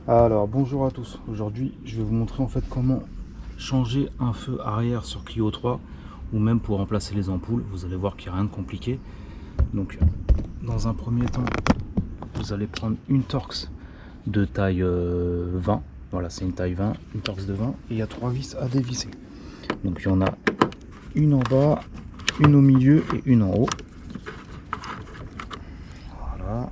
Alors bonjour à tous, aujourd'hui je vais vous montrer en fait comment changer un feu arrière sur Clio 3 ou même pour remplacer les ampoules. Vous allez voir qu'il n'y a rien de compliqué. Donc dans un premier temps vous allez prendre une Torx de taille 20, voilà c'est une taille 20, une Torx de 20 et il y a 3 vis à dévisser. Donc il y en a une en bas, une au milieu et une en haut. Voilà.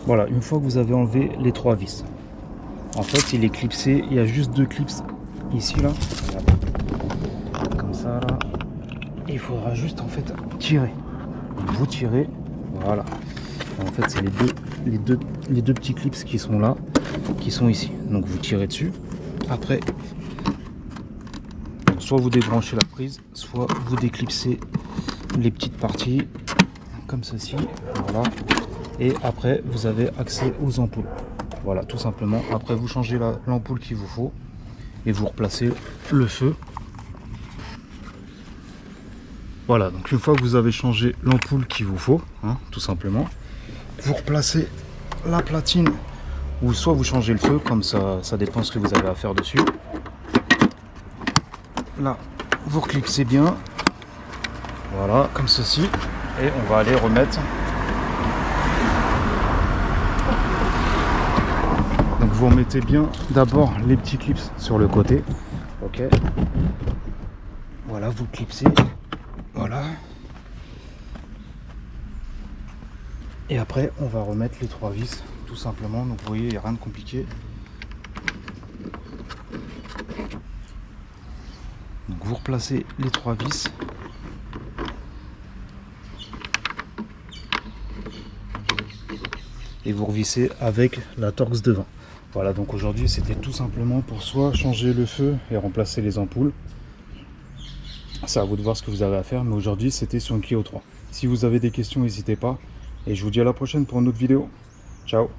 Voilà, une fois que vous avez enlevé les 3 vis, en fait il est clipsé, il y a juste 2 clips ici là, comme ça là, et il faudra juste en fait tirer. Vous tirez, voilà. En fait c'est les deux petits clips qui sont là, qui sont ici. Donc vous tirez dessus. Après, soit vous débranchez la prise, soit vous déclipsez les petites parties comme ceci, voilà. Et après vous avez accès aux ampoules, voilà, tout simplement. Après vous changez l'ampoule qu'il vous faut et vous replacez le feu. Voilà, donc une fois que vous avez changé l'ampoule qu'il vous faut, hein, tout simplement, vous replacez la platine, ou soit vous changez le feu, comme ça dépend ce que vous avez à faire dessus. Là vous reclipsez bien, voilà, comme ceci, et on va aller remettre. Donc vous remettez bien d'abord les petits clips sur le côté, ok, voilà, vous clipsez, voilà, et après on va remettre les 3 vis tout simplement. Donc vous voyez, il n'y a rien de compliqué. Donc vous replacez les 3 vis, et vous revissez avec la Torx de 20. Voilà, donc aujourd'hui c'était tout simplement pour soit changer le feu et remplacer les ampoules. C'est à vous de voir ce que vous avez à faire, mais aujourd'hui c'était sur une Clio 3. Si vous avez des questions, n'hésitez pas, et je vous dis à la prochaine pour une autre vidéo. Ciao.